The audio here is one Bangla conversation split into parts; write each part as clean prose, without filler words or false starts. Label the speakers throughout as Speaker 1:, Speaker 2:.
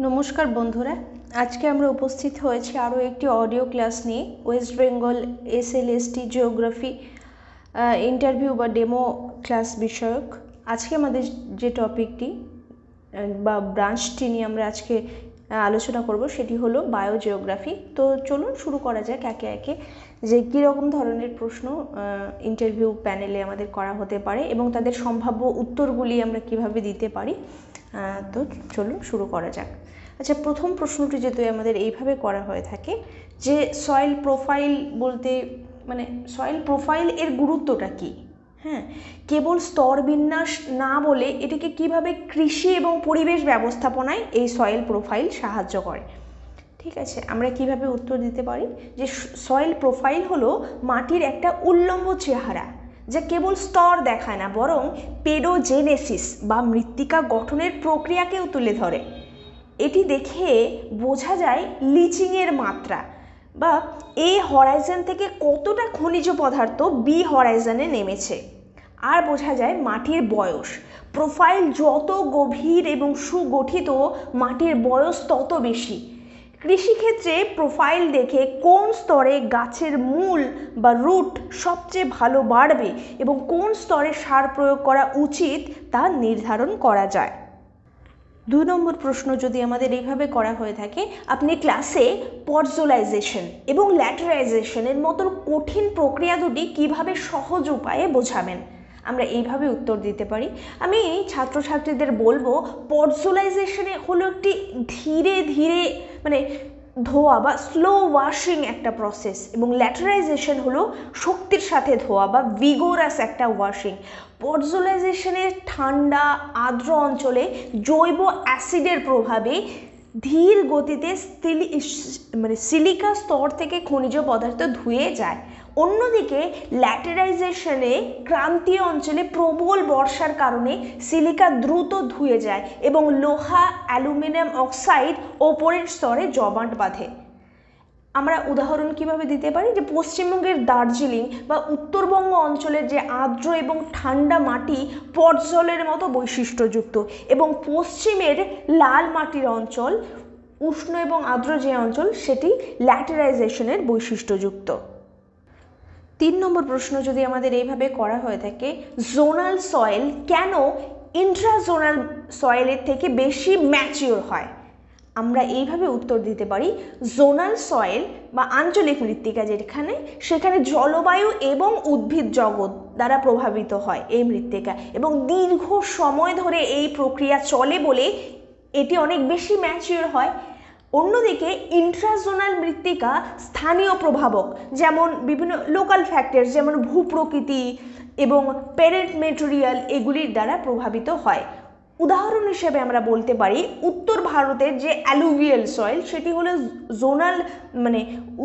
Speaker 1: নমস্কার বন্ধুরা, আজকে আমরা উপস্থিত হয়েছি আরও একটি অডিও ক্লাস নিয়ে। West Bengal SLST geography interview বা ডেমো ক্লাস বিষয়ক। আজকে আমাদের যে টপিকটি বা ব্রাঞ্চটি নিয়ে আমরা আজকে আলোচনা করব সেটি হলো বায়োজিওগ্রাফি। তো চলুন শুরু করা যাক একে একে যে কীরকম ধরনের প্রশ্ন ইন্টারভিউ প্যানেলে আমাদের করা হতে পারে এবং তাদের সম্ভাব্য উত্তরগুলি আমরা কিভাবে দিতে পারি। তো চলুন শুরু করা যাক। আচ্ছা, প্রথম প্রশ্নটি যেহেতু আমাদের এইভাবে করা হয়ে থাকে যে সয়েল প্রোফাইল বলতে মানে সয়েল প্রোফাইল এর গুরুত্বটা কী। হ্যাঁ, কেবল স্তর বিন্যাস না বলে এটিকে কিভাবে কৃষি এবং পরিবেশ ব্যবস্থাপনায় এই সয়েল প্রোফাইল সাহায্য করে। ঠিক আছে, আমরা কিভাবে উত্তর দিতে পারি যে সয়েল প্রোফাইল হলো মাটির একটা উল্লম্ব চেহারা যা কেবল স্তর দেখায় না, বরং পেডোজেনেসিস বা মৃত্তিকা গঠনের প্রক্রিয়াকেও তুলে ধরে। এটি দেখে বোঝা যায় লিচিংয়ের মাত্রা বা এ হরাইজন থেকে কতটা খনিজ পদার্থ বি হরাইজনে নেমেছে, আর বোঝা যায় মাটির বয়স। প্রোফাইল যত গভীর এবং সুগঠিত, মাটির বয়স তত বেশি। কৃষিক্ষেত্রে প্রোফাইল দেখে কোন স্তরে গাছের মূল বা রুট সবচেয়ে ভালো বাড়বে এবং কোন স্তরে সার প্রয়োগ করা উচিত তা নির্ধারণ করা যায়। 2 নম্বর প্রশ্ন যদি আমাদের এইভাবে করা হয়ে থাকে, আপনি ক্লাসে পর্জোলাইজেশন এবং ল্যাটেরাইজেশনের মতো কঠিন প্রক্রিয়া দুটি কিভাবে সহজ উপায়ে বোঝাবেন। আমরা এইভাবে উত্তর দিতে পারি। আমি ছাত্রছাত্রীদের বলবো, পর্জোলাইজেশনে হলো একটি ধীরে ধীরে মানে ধোয়া বা স্লো ওয়াশিং একটা প্রসেস, এবং ল্যাটেরাইজেশন হলো শক্তির সাথে ধোয়া বা ভিগোরাস একটা ওয়াশিং। পর্জোলাইজেশনের ঠান্ডা আর্দ্র অঞ্চলে জৈব অ্যাসিডের প্রভাবে ধীর গতিতে সিলিকা স্তর থেকে খনিজ পদার্থ ধুয়ে যায়। অন্যদিকে ল্যাটেরাইজেশনে ক্রান্তীয় অঞ্চলে প্রবল বর্ষার কারণে সিলিকা দ্রুত ধুয়ে যায় এবং লোহা অ্যালুমিনিয়াম অক্সাইড ওপরের স্তরে জমাট বাঁধে। আমরা উদাহরণ কিভাবে দিতে পারি যে পশ্চিমবঙ্গের দার্জিলিং বা উত্তরবঙ্গ অঞ্চলের যে আর্দ্র এবং ঠান্ডা মাটি পর্জলের মতো বৈশিষ্ট্যযুক্ত, এবং পশ্চিমের লাল মাটির অঞ্চল উষ্ণ এবং আর্দ্র যে অঞ্চল সেটি ল্যাটেরাইজেশনের বৈশিষ্ট্যযুক্ত। 3 নম্বর প্রশ্ন যদি আমাদের এইভাবে করা হয়ে থাকে, জোনাল সয়েল কেন ইন্ট্রাজোনাল সয়েলের থেকে বেশি ম্যাচিওর হয়। আমরা এইভাবে উত্তর দিতে পারি, জোনাল সয়েল বা আঞ্চলিক মৃত্তিকা সেখানে জলবায়ু এবং উদ্ভিদ জগৎ দ্বারা প্রভাবিত হয় এই মৃত্তিকা, এবং দীর্ঘ সময় ধরে এই প্রক্রিয়া চলে বলে এটি অনেক বেশি ম্যাচিওর হয়। অন্যদিকে ইন্ট্রাজোনাল মৃত্তিকা স্থানীয় প্রভাবক, যেমন বিভিন্ন লোকাল ফ্যাক্টরস যেমন ভূপ্রকৃতি এবং প্যারেন্ট মেটেরিয়াল এগুলির দ্বারা প্রভাবিত হয়। উদাহরণ হিসেবে আমরা বলতে পারি, উত্তর ভারতের যে অ্যালুভিয়াল সয়েল সেটি হলো জোনাল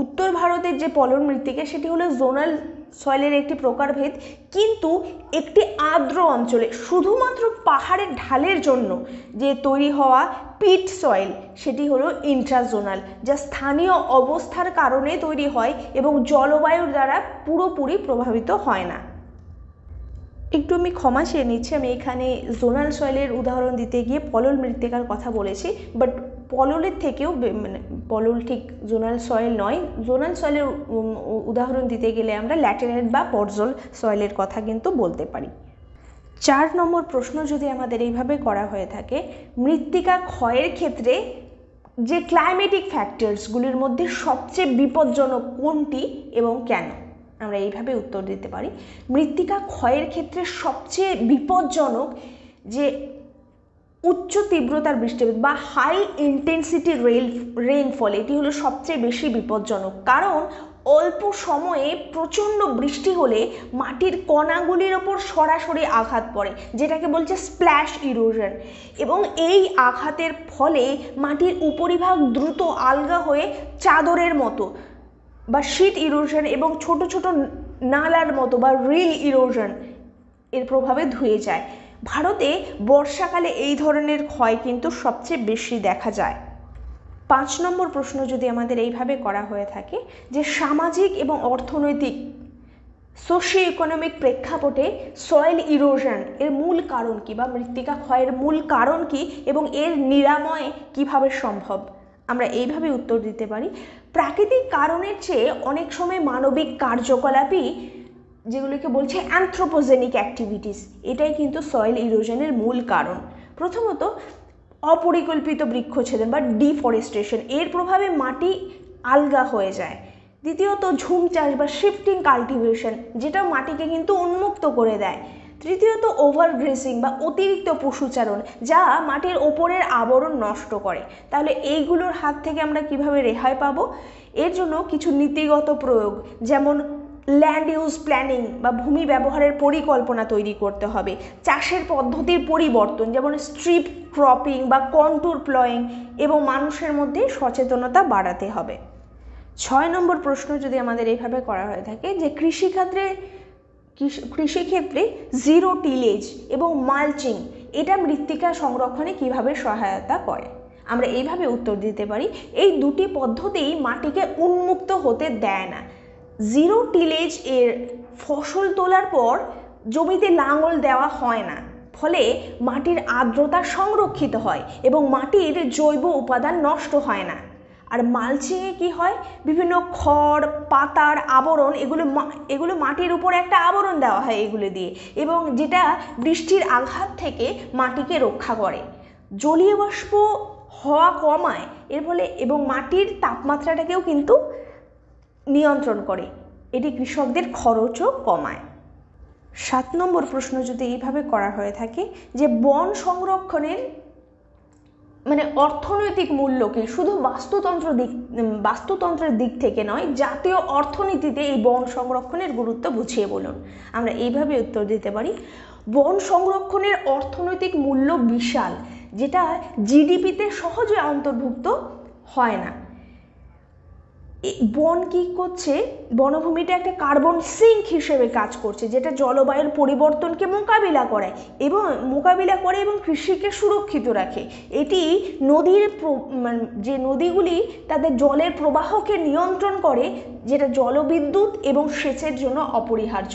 Speaker 1: উত্তর ভারতের যে পলল মৃত্তিকা সেটি হলো জোনাল সয়েলের একটি প্রকারভেদ, কিন্তু একটি আর্দ্র অঞ্চলে শুধুমাত্র পাহাড়ের ঢালের জন্য যে তৈরি হওয়া পিট সয়েল সেটি হলো ইন্ট্রাজোনাল, যা স্থানীয় অবস্থার কারণে তৈরি হয় এবং জলবায়ুর দ্বারা পুরোপুরি প্রভাবিত হয় না। একটু আমি ক্ষমা চেয়ে নিচ্ছি, আমি এখানে জোনাল সয়েলের উদাহরণ দিতে গিয়ে পলল মৃত্তিকার কথা বলেছি, বাট পললের থেকেও পলল ঠিক জোনাল সয়েল নয়। জোনাল সয়েলের উদাহরণ দিতে গেলে আমরা ল্যাটেরাইট বা পর্জল সয়েলের কথা কিন্তু বলতে পারি। 4 নম্বর প্রশ্ন যদি আমাদের এইভাবে করা হয়ে থাকে, মৃত্তিকা ক্ষয়ের ক্ষেত্রে যে ক্লাইমেটিক ফ্যাক্টরসগুলির মধ্যে সবচেয়ে বিপজ্জনক কোনটি এবং কেন। আমরা এইভাবে উত্তর দিতে পারি, মৃত্তিকা ক্ষয়ের ক্ষেত্রে সবচেয়ে বিপজ্জনক যে উচ্চ তীব্রতার বৃষ্টিপাত বা হাই ইন্টেন্সিটি রেইনফল, এটি হলো সবচেয়ে বেশি বিপজ্জনক। কারণ অল্প সময়ে প্রচণ্ড বৃষ্টি হলে মাটির কণাগুলির ওপর সরাসরি আঘাত পড়ে, যেটাকে বলছে স্প্ল্যাশ ইরোশন, এবং এই আঘাতের ফলে মাটির উপরিভাগ দ্রুত আলগা হয়ে চাদরের মতো বা শীট ইরোশন এবং ছোট ছোট নালার মতো বা রিল ইরোশন এর প্রভাবে ধুয়ে যায়। ভারতে বর্ষাকালে এই ধরনের ক্ষয় কিন্তু সবচেয়ে বেশি দেখা যায়। 5 নম্বর প্রশ্ন যদি আমাদের এইভাবে করা হয়ে থাকে যে সামাজিক এবং অর্থনৈতিক সোশিও ইকোনমিক প্রেক্ষাপটে সয়েল ইরোশন এর মূল কারণ কি, বা মৃত্তিকা ক্ষয়ের মূল কারণ কি এবং এর নিরাময় কিভাবে সম্ভব? আমরা এইভাবে উত্তর দিতে পারি, প্রাকৃতিক কারণের চেয়ে অনেক সময় মানবিক কার্যকলাপই, যেগুলোকে বলছে অ্যানথ্রোপোজেনিক অ্যাক্টিভিটিস, এটাই কিন্তু সয়েল ইরোশনের মূল কারণ। প্রথমত অপরিকল্পিত বৃক্ষছেদন বা ডিফরেস্টেশন, এর প্রভাবে মাটি আলগা হয়ে যায়। দ্বিতীয়ত ঝুম চাষ বা শিফটিং কাল্টিভেশন, যেটা মাটিকে কিন্তু উন্মুক্ত করে দেয়। তৃতীয়ত ওভার গ্রেসিং বা অতিরিক্ত পশুচারণ, যা মাটির ওপরের আবরণ নষ্ট করে। তাহলে এইগুলোর হাত থেকে আমরা কিভাবে রেহাই পাবো? এর জন্য কিছু নীতিগত প্রয়োগ, যেমন ল্যান্ড ইউজ প্ল্যানিং বা ভূমি ব্যবহারের পরিকল্পনা তৈরি করতে হবে। চাষের পদ্ধতির পরিবর্তন, যেমন স্ট্রিপ ক্রপিং বা কন্টুর প্লয়িং, এবং মানুষের মধ্যে সচেতনতা বাড়াতে হবে। 6 নম্বর প্রশ্ন যদি আমাদের এইভাবে করা হয়ে থাকে যে কৃষিক্ষেত্রে জিরো টিলেজ এবং মালচিং, এটা মৃত্তিকা সংরক্ষণে কিভাবে সহায়তা করে? আমরা এইভাবে উত্তর দিতে পারি, এই দুটি পদ্ধতিই মাটিকে উন্মুক্ত হতে দেয় না। জিরো টিলেজ এর ফসল তোলার পর জমিতে লাঙল দেওয়া হয় না, ফলে মাটির আর্দ্রতা সংরক্ষিত হয় এবং মাটির জৈব উপাদান নষ্ট হয় না। আর মালচিংয়ে কি হয়, বিভিন্ন খড় পাতার আবরণ, এগুলো মাটির উপর একটা আবরণ দেওয়া হয় এগুলো দিয়ে, এবং যেটা বৃষ্টির আঘাত থেকে মাটিকে রক্ষা করে, জলীয় বাষ্প হওয়া কমায় এর ফলে, এবং মাটির তাপমাত্রাটাকেও কিন্তু নিয়ন্ত্রণ করে। এটি কৃষকদের খরচও কমায়। 7 নম্বর প্রশ্ন যদি এইভাবে করা হয়ে থাকে যে বন সংরক্ষণের অর্থনৈতিক মূল্য কি, শুধু বাস্তুতন্ত্রের দিক থেকে নয়, জাতীয় অর্থনীতিতে এই বন সংরক্ষণের গুরুত্ব বুঝিয়ে বলুন। আমরা এইভাবে উত্তর দিতে পারি, বন সংরক্ষণের অর্থনৈতিক মূল্য বিশাল, যেটা জিডিপিতে সহজে অন্তর্ভুক্ত হয় না। বন কি করছে, বনভূমিটা একটা কার্বন সিঙ্ক হিসেবে কাজ করছে, যেটা জলবায়ুর পরিবর্তনকে মোকাবিলা করে এবং কৃষিকে সুরক্ষিত রাখে। এটি যে নদীগুলি তাদের জলের প্রবাহকে নিয়ন্ত্রণ করে, যেটা জলবিদ্যুৎ এবং সেচের জন্য অপরিহার্য।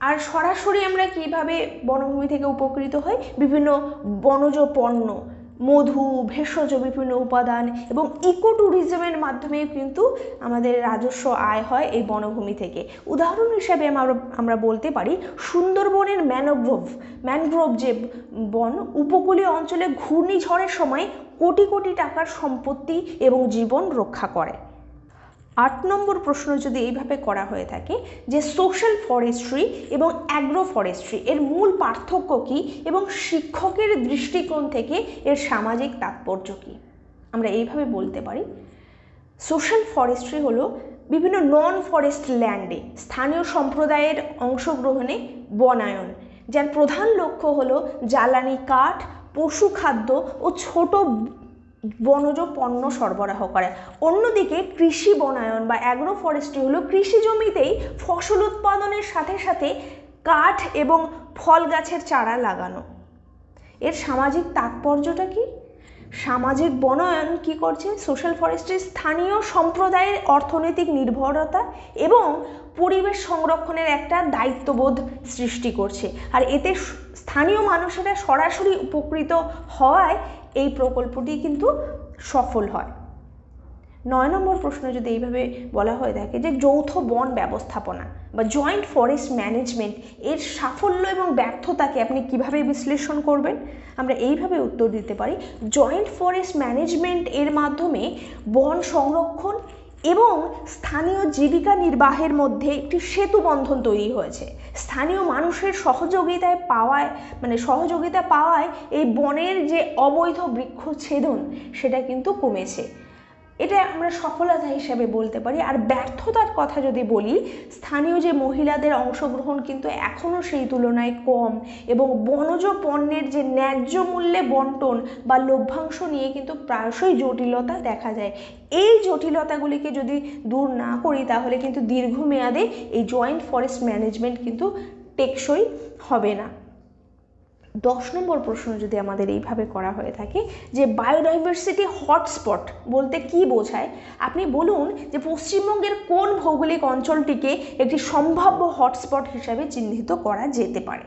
Speaker 1: আর সরাসরি আমরা কিভাবে বনভূমি থেকে উপকৃত হই? বিভিন্ন বনজ পণ্য, মধু, ভেষজ বিভিন্ন উপাদান এবং ইকো ট্যুরিজমের মাধ্যমে কিন্তু আমাদের রাজস্ব আয় হয় এই বনভূমি থেকে। উদাহরণ হিসেবে আমরা বলতে পারি সুন্দরবনের ম্যানগ্রোভ যে বন, উপকূলীয় অঞ্চলে ঘূর্ণিঝড়ের সময় কোটি কোটি টাকার সম্পত্তি এবং জীবন রক্ষা করে। 8 নম্বর প্রশ্ন যদি এইভাবে করা হয়ে থাকে যে সোশ্যাল ফরেস্ট্রি এবং অ্যাগ্রো ফরেস্ট্রি এর মূল পার্থক্য কী এবং শিক্ষকের দৃষ্টিকোণ থেকে এর সামাজিক তাৎপর্য কী? আমরা এইভাবে বলতে পারি, সোশ্যাল ফরেস্ট্রি হলো বিভিন্ন নন ফরেস্ট ল্যান্ডে স্থানীয় সম্প্রদায়ের অংশগ্রহণে বনায়ন, যার প্রধান লক্ষ্য হলো জ্বালানি কাঠ, পশু খাদ্য ও ছোট বনজ পণ্য সরবরাহ করে। অন্যদিকে কৃষি বনায়ন বা অ্যাগ্রো ফরেস্ট্রি হলো কৃষি জমিতেই ফসল উৎপাদনের সাথে সাথে কাঠ এবং ফল গাছের চারা লাগানো। এর সামাজিক তাৎপর্যটা কি? সামাজিক বনায়ন কি করছে? সোশ্যাল ফরেস্ট্রি স্থানীয় সম্প্রদায়ের অর্থনৈতিক নির্ভরতা এবং পরিবেশ সংরক্ষণের একটা দায়িত্ববোধ সৃষ্টি করছে, আর এতে স্থানীয় মানুষেরা সরাসরি উপকৃত হওয়ায় এই প্রকল্পটি কিন্তু সফল হয়। 9 নম্বর প্রশ্ন যদি এইভাবে বলা হয়ে থাকে যে যৌথ বন ব্যবস্থাপনা বা জয়েন্ট ফরেস্ট ম্যানেজমেন্ট এর সাফল্য এবং ব্যর্থতাকে আপনি কিভাবে বিশ্লেষণ করবেন? আমরা এইভাবে উত্তর দিতে পারি, জয়েন্ট ফরেস্ট ম্যানেজমেন্ট এর মাধ্যমে বন সংরক্ষণ এবং স্থানীয় জীবিকা নির্বাহের মধ্যে একটি সেতু বন্ধন তৈরি হয়েছে। স্থানীয় মানুষের সহযোগিতা পাওয়ায় এই বনের যে অবৈধ বৃক্ষছেদন সেটা কিন্তু কমেছে। এটা আমরা সফলতা হিসেবে বলতে পারি। আর ব্যর্থতার কথা যদি বলি, স্থানীয় যে মহিলাদের অংশগ্রহণ কিন্তু এখনও সেই তুলনায় কম, এবং বনজ পণ্যের যে ন্যায্য মূল্যে বন্টন বা লভ্যাংশ নিয়ে কিন্তু প্রায়শই জটিলতা দেখা যায়। এই জটিলতাগুলিকে যদি দূর না করি তাহলে কিন্তু দীর্ঘমেয়াদে এই জয়েন্ট ফরেস্ট ম্যানেজমেন্ট কিন্তু টেকসই হবে না। 10 নম্বর প্রশ্ন যদি আমাদের এইভাবে করা হয়ে থাকে যে বায়োডাইভার্সিটি হটস্পট বলতে কি বোঝায়, আপনি বলুন যে পশ্চিমবঙ্গের কোন ভৌগোলিক অঞ্চলটিকে একটি সম্ভাব্য হটস্পট হিসাবে চিহ্নিত করা যেতে পারে।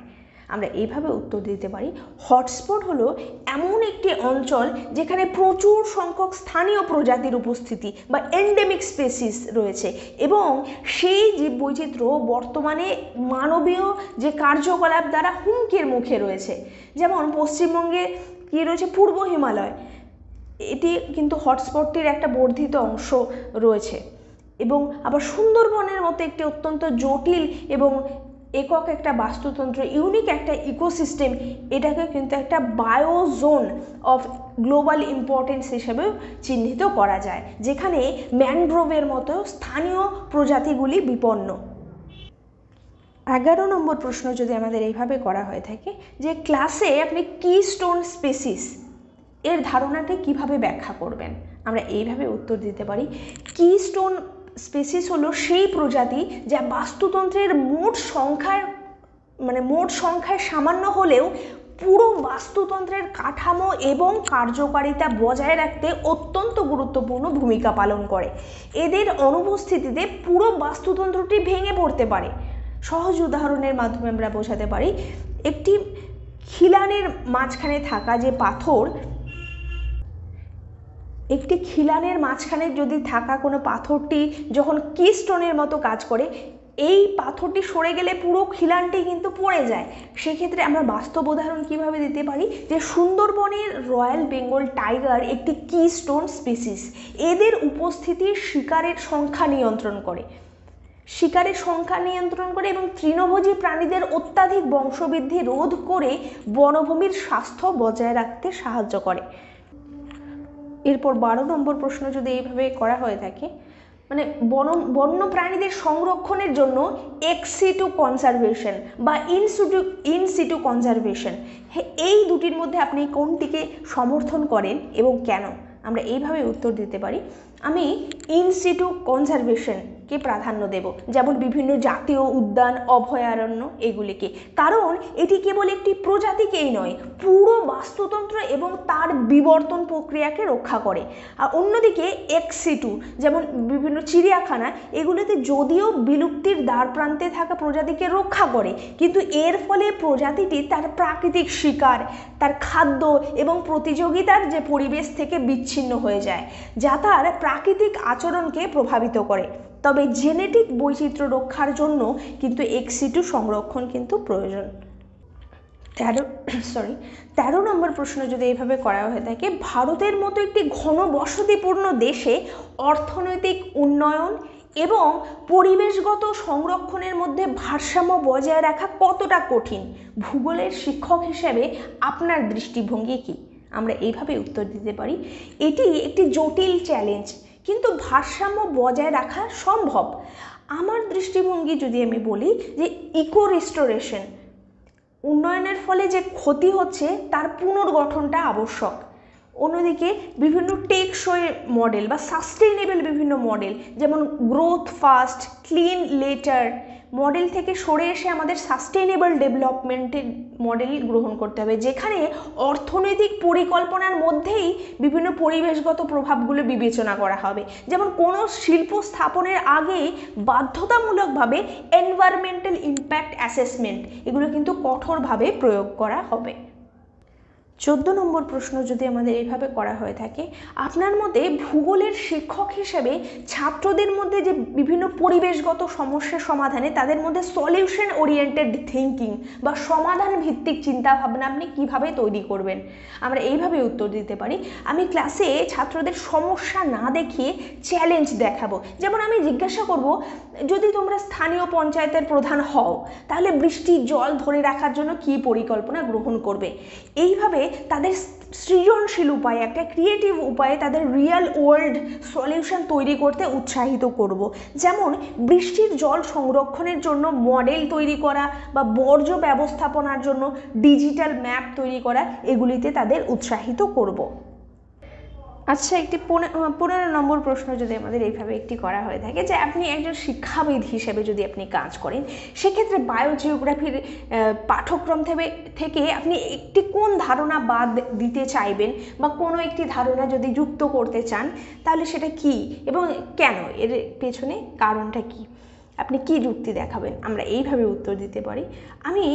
Speaker 1: আমরা এইভাবে উত্তর দিতে পারি, হটস্পট হলো এমন একটি অঞ্চল যেখানে প্রচুর সংখ্যক স্থানীয় প্রজাতির উপস্থিতি বা এন্ডেমিক স্পেসিস রয়েছে এবং সেই জীববৈচিত্র্য বর্তমানে মানবীয় যে কার্যকলাপ দ্বারা হুমকির মুখে রয়েছে। যেমন পশ্চিমবঙ্গে কি রয়েছে, পূর্ব হিমালয়, এটি কিন্তু হটস্পটটির একটা বর্ধিত অংশ রয়েছে। এবং আবার সুন্দরবনের মতো একটি অত্যন্ত জটিল এবং একক একটা বাস্তুতন্ত্র, ইউনিক একটা ইকোসিস্টেম, এটাকে কিন্তু একটা বায়োজোন অফ গ্লোবাল ইম্পর্টেন্স হিসেবেও চিহ্নিত করা যায়, যেখানে ম্যানগ্রোভের মতো স্থানীয় প্রজাতিগুলি বিপন্ন। 11 নম্বর প্রশ্ন যদি আমাদের এইভাবে করা হয়ে থাকে যে ক্লাসে আপনি কিস্টোন স্পেসিস এর ধারণাটা কিভাবে ব্যাখ্যা করবেন, আমরা এইভাবে উত্তর দিতে পারি, কিস্টোন স্পেসিস হলো সেই প্রজাতি যা বাস্তুতন্ত্রের মোট সংখ্যায় সামান্য হলেও পুরো বাস্তুতন্ত্রের কাঠামো এবং কার্যকারিতা বজায় রাখতে অত্যন্ত গুরুত্বপূর্ণ ভূমিকা পালন করে। এদের অনুপস্থিতিতে পুরো বাস্তুতন্ত্রটি ভেঙে পড়তে পারে। সহজ উদাহরণের মাধ্যমে আমরা বোঝাতে পারি, একটি খিলানের মাঝখানে থাকা যে পাথর, একটি খিলানের মাঝখানে যদি থাকা কোনো পাথরটি যখন কিস্টোনের মতো কাজ করে, এই পাথরটি সরে গেলে পুরো খিলানটি কিন্তু পড়ে যায়। সেক্ষেত্রে আমরা বাস্তব উদাহরণ কিভাবে দিতে পারি যে সুন্দরবনের রয়্যাল বেঙ্গল টাইগার একটি কিস্টোন স্পিসিস। এদের উপস্থিতি শিকারের সংখ্যা নিয়ন্ত্রণ করে এবং তৃণভোজী প্রাণীদের অত্যাধিক বংশবৃদ্ধি রোধ করে বনভূমির স্বাস্থ্য বজায় রাখতে সাহায্য করে। এরপর 12 নম্বর প্রশ্ন যদি এইভাবে করা হয়ে থাকে, মানে বন্য প্রাণীদের সংরক্ষণের জন্য এক্স-সিটু কনজারভেশন বা ইন-সিটু কনজারভেশন, এই দুটির মধ্যে আপনি কোনটিকে সমর্থন করেন এবং কেন, আমরা এইভাবে উত্তর দিতে পারি, আমি ইন-সিটু কনজারভেশনকে প্রাধান্য দেব, যেমন বিভিন্ন জাতীয় উদ্যান, অভয়ারণ্য এগুলিকে, কারণ এটি কেবল একটি প্রজাতিকেই নয়, পুরো বাস্তুতন্ত্র এবং তার বিবর্তন প্রক্রিয়াকে রক্ষা করে। আর অন্যদিকে এক্স-সিটু, যেমন বিভিন্ন চিড়িয়াখানা, এগুলোতে যদিও বিলুপ্তির দ্বার প্রান্তে থাকা প্রজাতিকে রক্ষা করে, কিন্তু এর ফলে প্রজাতিটি তার প্রাকৃতিক শিকার, তার খাদ্য এবং প্রতিযোগিতার যে পরিবেশ থেকে বিচ্ছিন্ন হয়ে যায়, যা তার প্রাকৃতিক আচরণকে প্রভাবিত করে। তবে জেনেটিক বৈচিত্র্য রক্ষার জন্য কিন্তু এক্স-সিটু সংরক্ষণ কিন্তু প্রয়োজন। 13 নম্বর প্রশ্ন যদি এইভাবে করা হয়ে থাকে, ভারতের মতো একটি ঘনবসতিপূর্ণ দেশে অর্থনৈতিক উন্নয়ন এবং পরিবেশগত সংরক্ষণের মধ্যে ভারসাম্য বজায় রাখা কতটা কঠিন, ভূগোলের শিক্ষক হিসেবে আপনার দৃষ্টিভঙ্গি কী, আমরা এইভাবে উত্তর দিতে পারি, এটি একটি জটিল চ্যালেঞ্জ, কিন্তু ভারসাম্য বজায় রাখা সম্ভব। আমার দৃষ্টিভঙ্গি যদি আমি বলি যে ইকো রিস্টোরেশন, উন্নয়নের ফলে যে ক্ষতি হচ্ছে তার পুনর্গঠনটা আবশ্যক। অন্যদিকে বিভিন্ন টেকসই মডেল বা সাস্টেইনেবল বিভিন্ন মডেল, যেমন growth first, clean letter model থেকে সরে এসে আমাদের সাস্টেইনেবল ডেভেলপমেন্টের মডেল গ্রহণ করতে হবে, যেখানে অর্থনৈতিক পরিকল্পনার মধ্যেই বিভিন্ন পরিবেশগত প্রভাবগুলো বিবেচনা করা হবে। যেমন কোনো শিল্প স্থাপনের আগে বাধ্যতামূলকভাবে এনভায়রনমেন্টাল ইম্প্যাক্ট অ্যাসেসমেন্ট, এগুলো কিন্তু কঠোরভাবে প্রয়োগ করা হবে। 14 নম্বর প্রশ্ন যদি আমাদের এইভাবে করা হয়ে থাকে, আপনার মতে ভূগোলের শিক্ষক হিসেবে ছাত্রদের মধ্যে যে বিভিন্ন পরিবেশগত সমস্যার সমাধানে তাদের মধ্যে সলিউশন ওরিয়েন্টেড থিঙ্কিং বা সমাধান ভিত্তিক চিন্তাভাবনা আপনি কিভাবে তৈরি করবেন, আমরা এইভাবে উত্তর দিতে পারি, আমি ক্লাসে ছাত্রদের সমস্যা না দেখিয়ে চ্যালেঞ্জ দেখাবো। যেমন আমি জিজ্ঞাসা করব, যদি তোমরা স্থানীয় পঞ্চায়েতের প্রধান হও তাহলে বৃষ্টির জল ধরে রাখার জন্য কী পরিকল্পনা গ্রহণ করবে। এইভাবে তাদের সৃজনশীল উপায়ে, একটা ক্রিয়েটিভ উপায়ে তাদের রিয়েল ওয়ার্ল্ড সলিউশন তৈরি করতে উৎসাহিত করব। যেমন বৃষ্টির জল সংরক্ষণের জন্য মডেল তৈরি করা বা বর্জ্য ব্যবস্থাপনার জন্য ডিজিটাল ম্যাপ তৈরি করা, এগুলিতে তাদের উৎসাহিত করব। আচ্ছা, একটি 15 নম্বর প্রশ্ন যদি আমাদের এইভাবে একটি করা হয়ে থাকে যে আপনি একজন শিক্ষাবিদ হিসেবে যদি আপনি কাজ করেন, সেক্ষেত্রে বায়োজিওগ্রাফির পাঠ্যক্রম থেকে আপনি একটি কোন ধারণা বাদ দিতে চাইবেন বা কোনো একটি ধারণা যদি যুক্ত করতে চান, তাহলে সেটা কি এবং কেন, এর পেছনে কারণটা কি, আপনি কি যুক্তি দেখাবেন? আমরা এইভাবে উত্তর দিতে পারি, আমি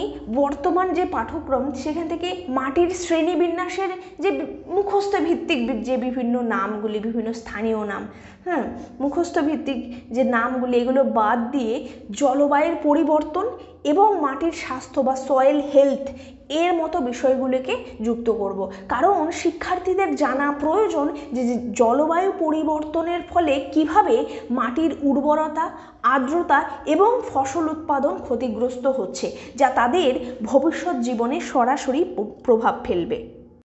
Speaker 1: বর্তমান যে পাঠ্যক্রম সেখান থেকে মাটির শ্রেণীবিন্যাসের যে মুখস্থ ভিত্তিক যে বিভিন্ন নামগুলি, বিভিন্ন স্থানীয় নাম, হ্যাঁ, মুখস্থ ভিত্তিক যে নামগুলি, এগুলো বাদ দিয়ে জলবায়ুর পরিবর্তন এবং মাটির স্বাস্থ্য বা সয়েল হেলথ এর মতো বিষয়গুলোকে যুক্ত করব। কারণ শিক্ষার্থীদের জানা প্রয়োজন যে জলবায়ু পরিবর্তনের ফলে কিভাবে মাটির উর্বরতা, আর্দ্রতা এবং ফসল উৎপাদন ক্ষতিগ্রস্ত হচ্ছে, যা তাদের ভবিষ্যৎ জীবনে সরাসরি প্রভাব ফেলবে।